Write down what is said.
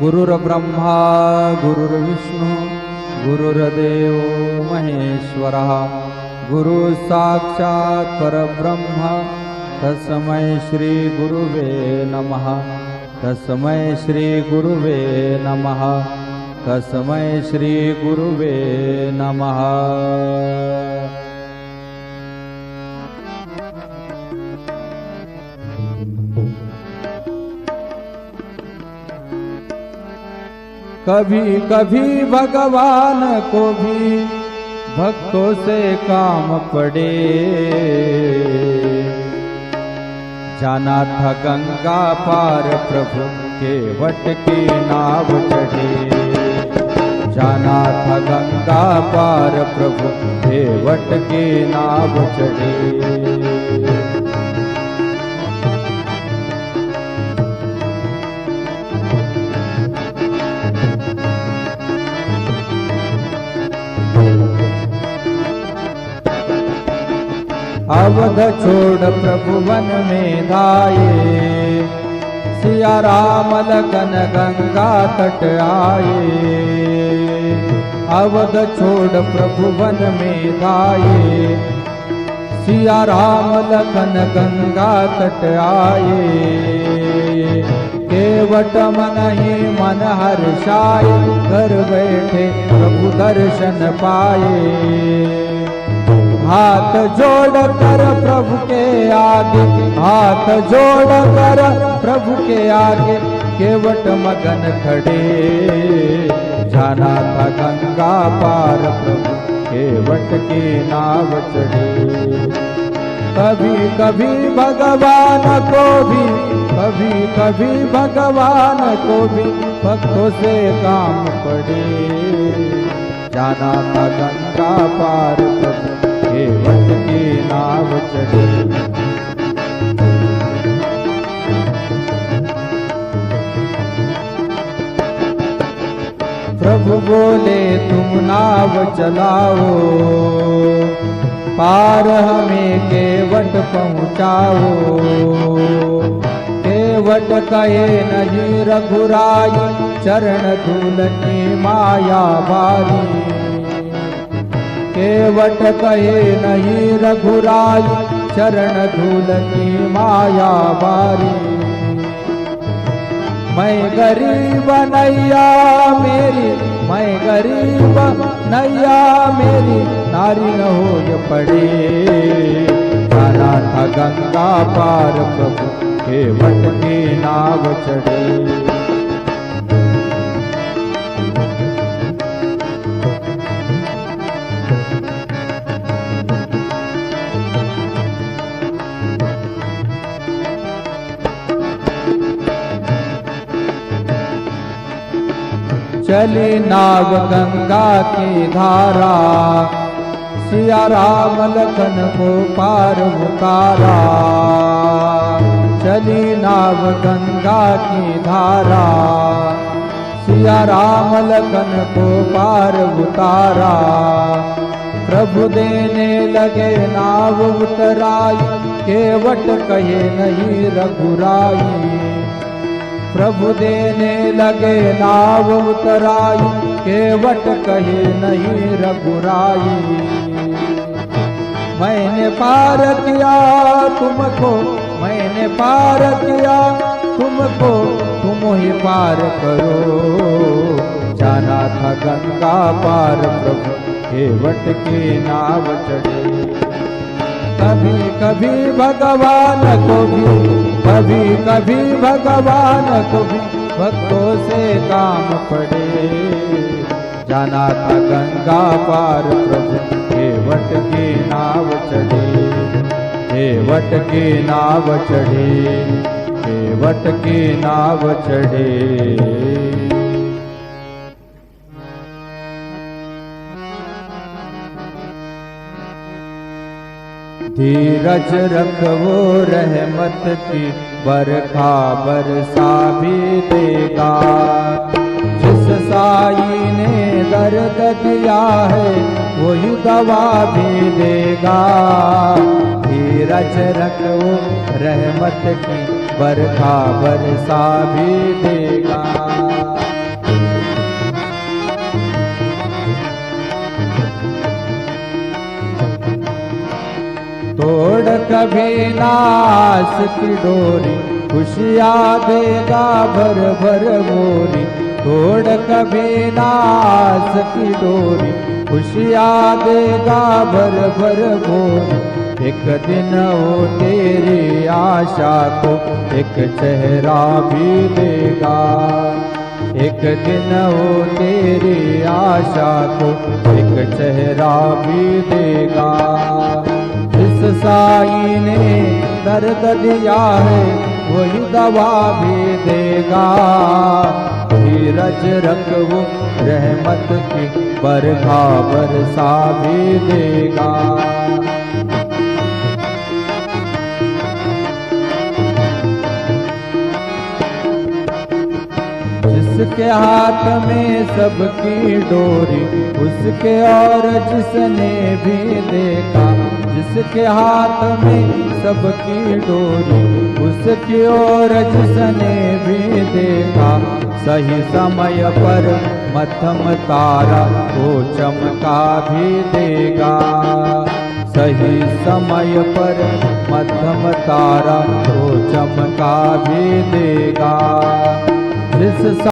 गुरुर्ब्रह्मा गुरुर्विष्णु गुरुर्देवो महेश्वरः गुरु साक्षात् परब्रह्म तस्मै श्री गुरुवे नमः। तस्मै श्री गुरुवे नमः। तस्मै श्री गुरुवे नमः। कभी कभी भगवान को भी भक्तों से काम पड़े। जाना था गंगा पार प्रभु के वट की नाव चढ़े। जाना था गंगा पार प्रभु के वट की नाव चढ़े। अवध छोड़ प्रभु वन में धाये। सिया राम लखन गंगा तट आए। अवध छोड़ प्रभु वन में धाये। सिया राम लखन गंगा तट आए। केवट मन ही मन हर्षाए। घर बैठे प्रभु दर्शन पाए। हाथ जोड़ कर प्रभु के आगे। हाथ जोड़ कर प्रभु के आगे केवट मगन खड़े। जाना था गंगा पार प्रभु केवट की नाव चढ़े। कभी कभी भगवान को भी कभी कभी भगवान को भी भक्तों से काम पड़े। जाना था गंगा पार प्रभु केवट की नाव चढ़े। प्रभु बोले तुम नाव चलाओ। पार हमें केवट पहुँचाओ। केवट कहे नहीं रघुराई। चरण धूल की माया भारी। केवट कहे नहीं रघुराई। चरण धूल की माया बारी। मैं गरीब नैया मेरी। मैं गरीब नैया मेरी। नारी न हो पड़े। जाना था गंगा पार प्रभु केवट की नाव चढ़े। चली नाव गंगा की धारा। सिया राम लखन को पार उतारा। चली नाव गंगा की धारा। सिया राम लखन को पार उतारा। प्रभु देने लगे नाव उतराई। केवट कहे नहीं रघुराई। प्रभु देने लगे नाव उतराई। केवट कहे नहीं रघुराई। मैंने पार किया तुमको। मैंने पार किया तुमको। तुम ही पार करो। जाना था गंगा पार प्रभु केवट की नाव चढ़े। कभी कभी भगवान को भी कभी कभी भगवान को भी भक्तों से काम पड़े। जाना था गंगा पार प्रभु केवट की नाव चढ़े। केवट की नाव चढ़े। केवट की नाव चढ़े। धीरज रखो रहमत की बरखा बरसा भी देगा। जिस साई ने दर्द दिया है वही दवा भी देगा। धीरज रखो रहमत की बरखा बरसा भी देगा। कभी नास की डोरी, खुशियाँ देगा भर भर मोरी। तोड़ कभी नास की डोरी, खुशियाँ देगा भर भर मोरी। एक दिन वो तेरी आशा को एक चेहरा भी देगा। एक दिन वो तेरी आशा को एक चेहरा भी देगा। जिस साईं ने दर्द दिया है वही दवा भी देगा। धीरज रख वो रहमत की बरखा बरसा भी देगा। जिसके हाथ में सबकी डोरी, उसके और जिसने भी देखा। जिसके हाथ में सबकी डोरी, उसकी और जिसने भी देखा। सही समय पर मध्यम तारा को चमका भी देगा। सही समय पर मध्यम तारा को चमका भी देगा। जिस